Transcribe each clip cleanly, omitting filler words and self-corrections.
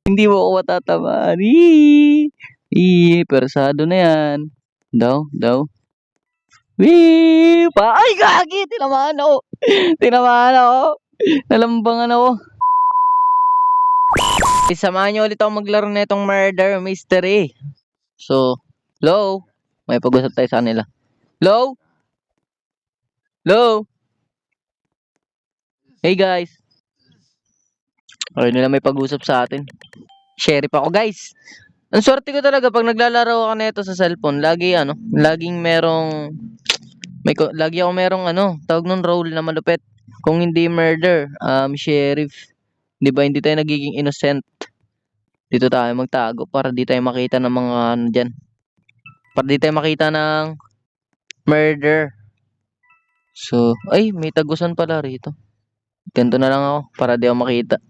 Hindi mo ako matatamaan. Persado na yan. Daw. Ay, gagi! Tinamaan ako. Nalambangan ako. Samahan niyo ulit ako maglaro na itong murder mystery. So, hello? May pag-usap tayo sa kanila. Hello? Hey guys. Okay nila may pag-usap sa atin. Sheriff ako guys. Ang swerte ko talaga pag naglalaro ako nito sa cellphone, laging merong lagi ako merong tawag nun role na malupit. Kung hindi murder, sheriff. 'Di ba hindi tayo nagiging innocent. Dito tayo magtago para di tayo makita ng mga diyan. Para di tayo makita ng murder. So, ay may tagusan pala rito. Ganito na lang ako para di ako makita.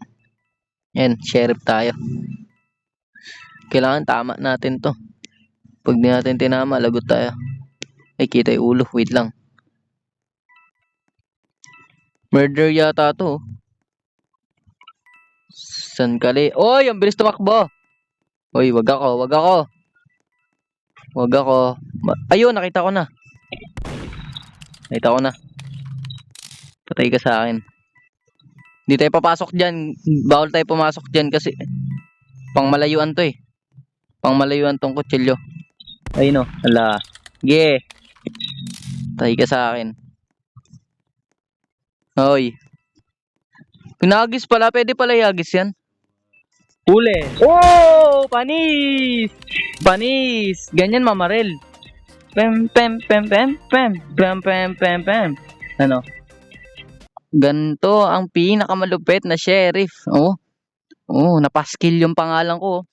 Yan, sheriff tayo. Kailangan tama natin to. Pag di natin tinama, lagot tayo. Ay, kita yung ulo. Wait lang. Murder yata to. San kali? Oy, ang bilis tumakbo. Oy, wag ako. Ayun, nakita ko na. Patay ka sa akin. Hindi tayo papasok dyan. Bawal tayo pumasok dyan kasi pangmalayuan to eh. Pangmalayuan tong kutsilyo. Ayun o. Ala. Yeah. Patay ka sa akin. Hoy. Pinagis pala. Pwede pala yagis yan. Huli. Oh! Panis! Ganyan mamarel. Pem. Ano? Ganto ang pinakamalupit na sheriff. Oh, napaskill yung pangalan ko.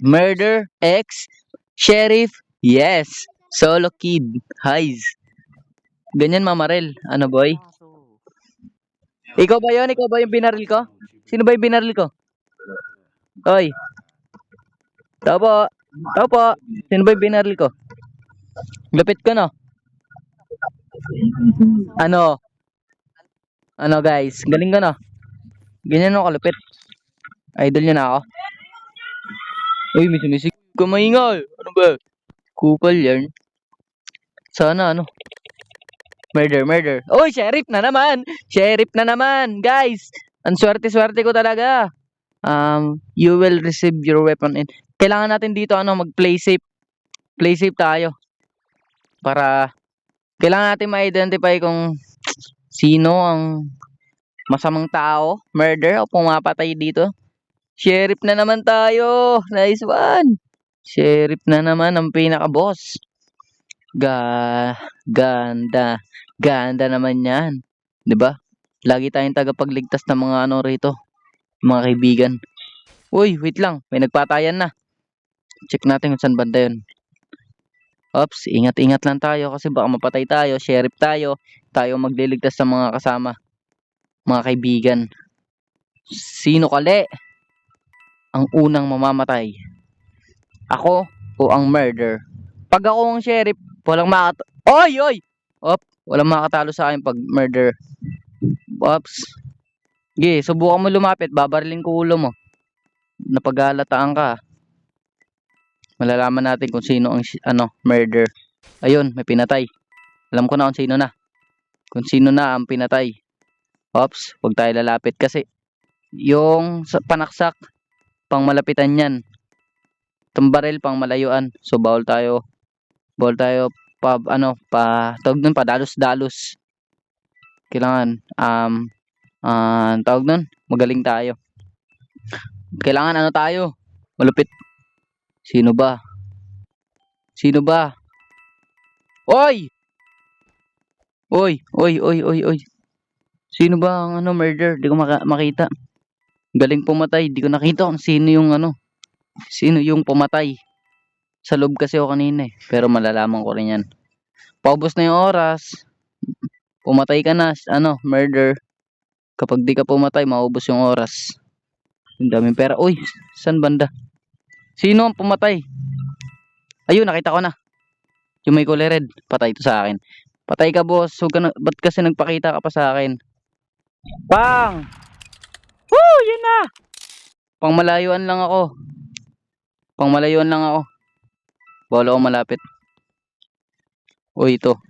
Murder X Sheriff. Yes. Solo Kid. Highs. Ganyan mamarel. Ano boy? Ikaw ba yun? Ikaw ba yung binaril ko? Sino ba yung binaril ko? Hoy. Tao po. Sino ba yung binaril ko? Lupit ko no? Ano guys? Galing ko no? Ganyan ako kalupit. Idol nyo na ako. Uy, may sumisig. Kumaingay. Ano ba? Kupal yan. Sana Murder. Uy, sheriff na naman. Guys, ang swerte-swerte ko talaga. You will receive your weapon in. Kailangan natin dito mag-play safe. Play safe tayo. Para kailangan natin ma-identify kung sino ang masamang tao, murder o pumapatay dito. Sheriff na naman tayo. Nice one. Sheriff na naman ang pinaka-boss. Ganda naman 'yan. 'Di ba? Lagi tayong tagapagligtas ng mga rito, mga kaibigan. Uy, wait lang. May nagpatayan na. Check natin kung saan banda 'yon. Oops, ingat-ingat lang tayo kasi baka mapatay tayo. Sheriff tayo. Tayo magliligtas sa mga kasama, mga kaibigan. Sino kali ang unang mamamatay? Ako o ang murder? Pag ako ang sheriff, walang Oy! Walang makatalo sa akin pag murder. Oops. Subukan mo lumapit, babarilin ko ulo mo. Napagalataan ka. Malalaman natin kung sino ang murder. Ayun, may pinatay. Alam ko na kung sino na. Kung sino na ang pinatay. Oops, huwag tayo lalapit kasi yung panaksak pang malapitan yan. Itong baril pang malayuan. So bawal tayo tawag nun dalos. Kailangan tawag nun, magaling tayo. Kailangan tayo, malupit. Sino ba? Oy! Sino ba ang murder? Di ko makita. Galing pumatay, di ko nakita kung sino yung pumatay. Sa loob kasi ako kanina eh. Pero malalaman ko rin yan. Paubos na yung oras. Pumatay ka na, murder. Kapag di ka pumatay, maubos yung oras. Ang daming pera. Uy, saan banda? Sino ang pumatay? Ayun, nakita ko na. Yung may kulay red. Patay to sa akin. Patay ka boss. Ba't kasi nagpakita ka pa sa akin? Bang! Woo! Yun na! Pangmalayuan lang ako. Pangmalayuan lang ako. Bawal ako malapit. Uy, ito.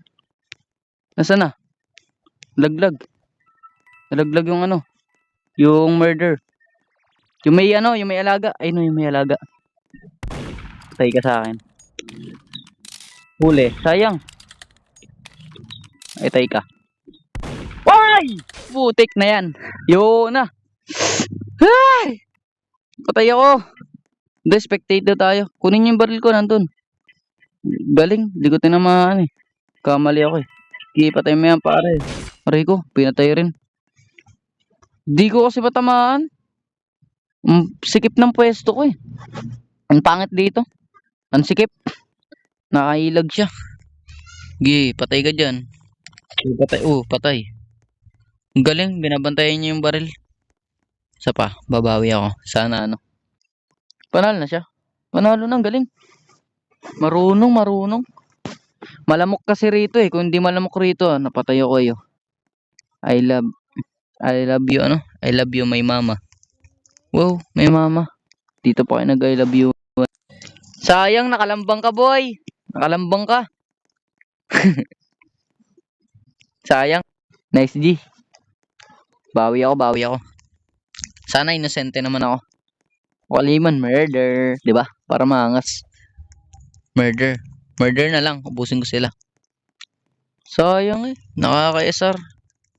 Nasaan na? Laglag. Nalaglag yung ano. Yung murder. Yung may ano, yung may alaga. Ay no, yung may alaga. Patay ka sa akin. Huli. Sayang. Ay, tay ka. Ay! Putik na yan. Yun na. Ay! Patay ako. Hindi, spectator tayo. Kunin niyo yung baril ko, nandun. Galing. Di ko tinamaan eh. Kamali ako eh. Sige, patay mo yan pare. Aray ko, pinatay rin. Di ko kasi matamaan. Sikip ng pwesto ko eh. Ang pangit dito. Ang sikip. Nakailag siya. Sige, patay ka dyan. Patay. Patay. Ang galing, binabantayan niyo yung baril. Isa pa, babawi ako. Sana ano. Panalo na siya. Panalo na, ang galing. Marunong. Malamok kasi rito eh. Kung hindi malamok rito, napatay ako eh. I love you ano? I love you my mama. Wow, may mama. Dito pa kayo nag I love you. Sayang, nakalambang ka boy. Nakalambang ka. Sayang. Nice G. Bawi ako. Sana inosente naman ako. Waliman, murder. Diba? Para maangas. Murder na lang. Ubusin ko sila. Sayang eh. Nakaka-SR.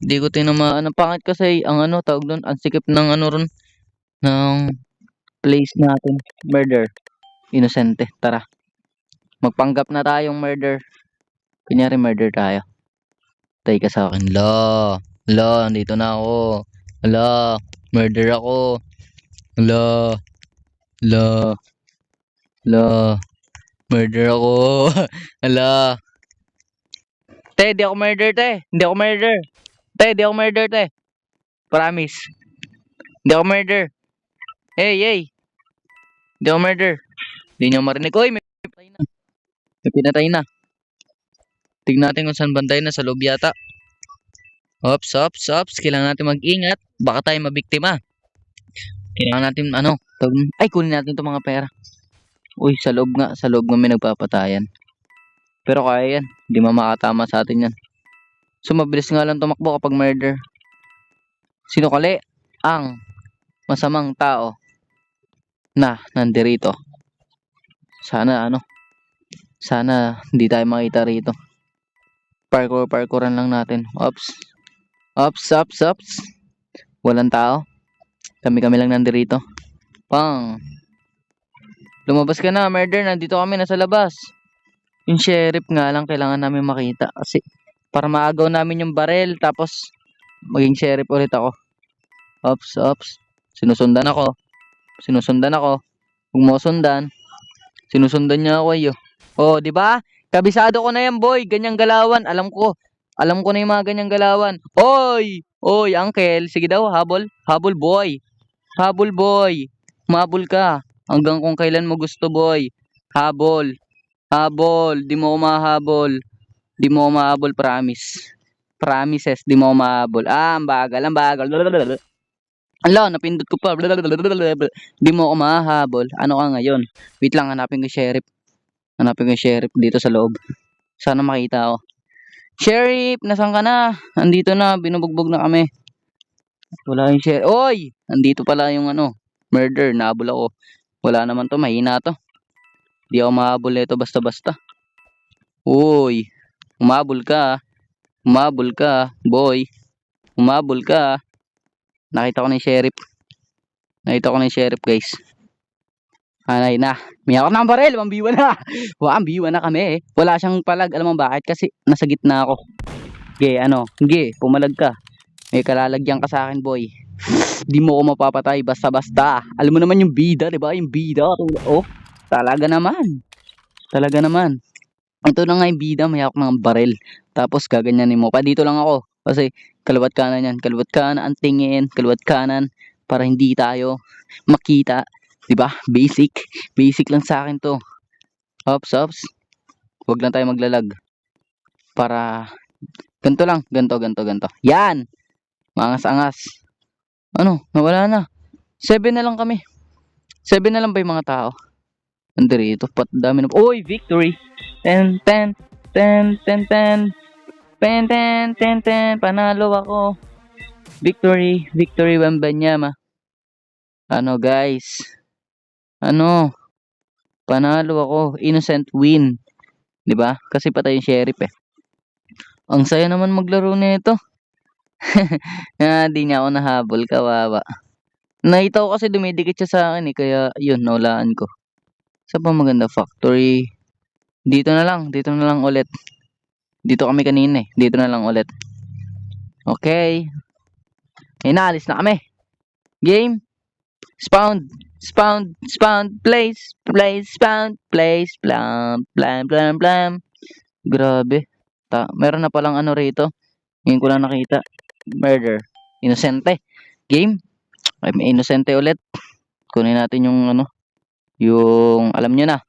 Hindi ko tinamaan. Ang pangit kasi ang ano tawag doon. Ang sikip ng ano ron. Ng place natin. Murder. Inosente. Tara. Magpanggap na tayong murder. Kunyari murder tayo. Tay ka sa akin. Andito na ako. Murder ako. Murder ako. Te, di ako murder, te. Hindi ako murder. Te, di ako murder, te. Promise. Hindi ako murder. Hey. Hindi ako murder. Hindi niyo marinig. Uy, may pinatay na. May pinatay na. Tignan natin kung saan bantay na. Sa loob yata. Ops. Kailangan natin mag-ingat. Baka tayo mabiktima. Kailangan natin, ay, kunin natin itong mga pera. Uy, sa loob nga may nagpapatayan. Pero kaya yan. Hindi makatama sa atin yan. So, mabilis nga lang tumakbo kapag murder. Sinukali ang masamang tao na nandirito. Sana hindi tayo makita rito. Parkouran lang natin. Ops. Walang tao. Kami lang nandirito. Pang. Lumabas ka na, murder. Nandito kami, nasa labas. Yung sheriff nga lang kailangan namin makita. Kasi para maagaw namin yung barel. Tapos maging sheriff ulit ako. Ops. Sinusundan ako. Kung mo sundan, sinusundan niya ako ayo. Oh, di ba? Kabisado ko na yan, boy. Ganyang galawan. Alam ko na yung mga ganyang galawan. Oy, uncle. Sige daw, habol boy. Mabol ka. Hanggang kung kailan mo gusto, boy. Habol. Di mo ko mahabol, promise. Promises, di mo ko mahabol. Ang bagal. Ala, napindot ko pa. Di mo ako mahabol. Ano ka ngayon? Wait lang, hanapin ko yung sheriff dito sa loob. Sana makita ako. Sheriff, nasaan ka na? Andito na, binubugbog na kami. Wala yung sheriff. Oy! Andito pala yung murder. Nahabol ako. Wala naman to, mahina to. Di ako mahabol nito basta-basta. Uy, umabol ka, boy. Umabol ka. Nakita ko na yung sheriff, guys. Anay na. May ako ng baril, mambiwa na. Mambiwa na kami. Wala siyang palag. Alam mo bakit? Kasi nasa gitna ako. Pumalag ka. May kalalagyan ka sa akin, boy. Di mo ko mapapatay basta-basta. Alam mo naman yung bida, di ba? Yung bida. Oh, talaga naman. Ito na nga yung bida, may hawak ng baril. Tapos gaganyanin mo. Pa dito lang ako. Kasi kaliwat kanan yan. Kaliwat kanan ang tingin. Kaliwat kanan. Para hindi tayo makita. Diba? Basic lang sa akin to. Ops. Huwag lang tayo maglalag. Para ganto lang. Ganto. Yan! Mangas-angas. Nawala na. 7 na lang kami. 7 na lang ba yung mga tao? Andito, dami na. Uy, victory! Ten, ten, ten, ten, ten. Ten, ten, ten, ten. Panalo ako. Victory, victory Wembanyama. Ano guys? Ano? Panalo ako. Innocent win. 'Di ba? Kasi patay yung sheriff eh. Ang saya naman maglaro nito. Di niya ako nahabol, kawawa. Nakita ko kasi dumidikit siya sa akin eh, kaya yun, naulaan ko. Sa pa maganda factory. Dito na lang ulit. Dito kami kanina eh. Dito na lang ulit. Okay. Inalis na kami. Game. Spawn. Place, spawn, place, blam, blam, blam, blam. Grabe. Meron na palang ano rito. Ngayon ko lang nakita. Murder. Inosente. Game. Ay, may inosente ulit. Kunin natin yung ano. Yung, alam nyo na.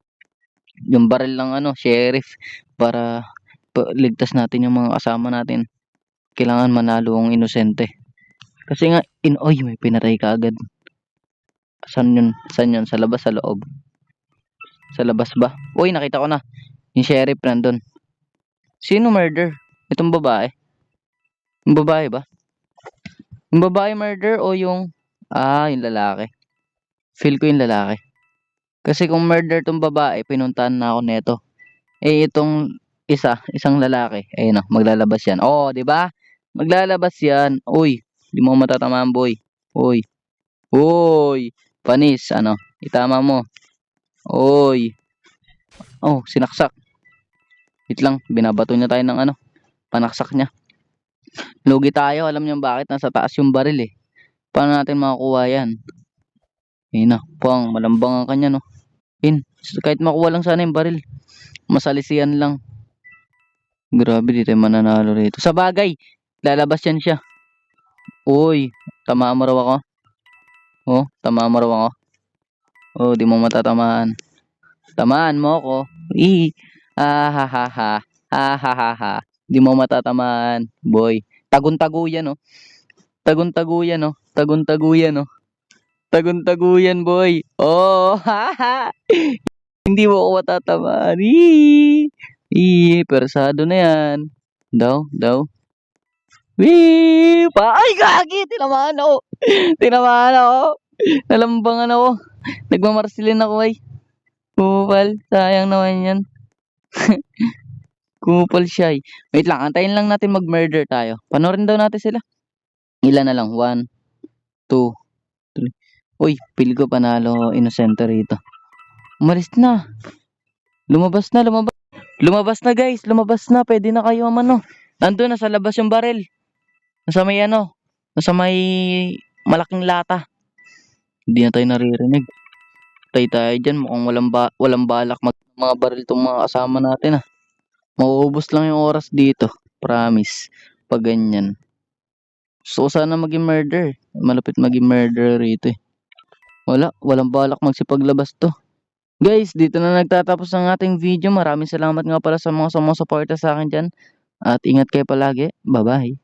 Yung baril ng ano, sheriff. Para ligtas natin yung mga kasama natin. Kailangan manalo ang inosente. Kasi nga, oy, may pinatay ka agad. Saan yun? Sa labas, sa loob? Sa labas ba? Uy, nakita ko na. Yung sheriff nandun. Sino murder? Itong babae? Yung babae ba? Yung babae murder o yung... yung lalaki. Feel ko yung lalaki. Kasi kung murder tong babae, pinuntahan na ako neto. Eh, itong isang lalaki. Ayun o, maglalabas yan. Oo, di ba? Maglalabas yan. Uy, di mo matatamaan, boy. Uy. Uy. Panis, ano? Itama mo. Uy. Oh, sinaksak. Wait lang, binabato niya tayo ng ano. Panaksak niya. Lugi tayo, alam niyo bakit? Nasa taas yung baril eh. Paano natin makakuha yan? Ayun na, pang, malambang ang kanya no. Kahit makuha lang sana yung baril. Masalisiyan lang. Grabe, di tayo mananalo rito. Sa bagay, lalabas yan siya. Uy, tamaan mo raw ako. Oh, tamaan mo raw ako. Oh, di mo matatamaan. Tamaan mo ako. Ha ha ha. Ha ha ha ha. Di mo matatamaan, boy. Tagun-taguyan, oh. Tagun-taguyan, oh. Tagun-taguyan, oh. Tagun-taguyan, boy. Oh, ha ha. Hindi mo ako matatamaan. Persado na yan. Daw. Ay, gagi! Tinamaan ako. Tinamaan ako. Nalambangan ako. Nagmamarsilin ako, ay. Kupal. Sayang naman yan. Kupal siya, ay. Wait lang, antayin lang natin mag-murder tayo. Panorin daw natin sila. Ilan na lang? 1, 2, 3. Uy, pili ko panalo inosente rito. Umalis na. Lumabas na. Lumabas na, guys. Lumabas na. Pwede na kayo ano. Nandun na sa labas yung baril. Nasa may ano. Nasa may malaking lata. Hindi na tayo naririnig. Tay tayo dyan. Mukhang walang balak mga baril tong mga kasama natin ah. Mauubos lang yung oras dito. Promise. Pag ganyan. So sana maging murder. Malapit maging murder rito eh. Walang balak magsipaglabas to. Guys, dito na nagtatapos ang ating video. Maraming salamat nga pala sa mga sumusuporta sa akin dyan. At ingat kayo palagi. Bye-bye.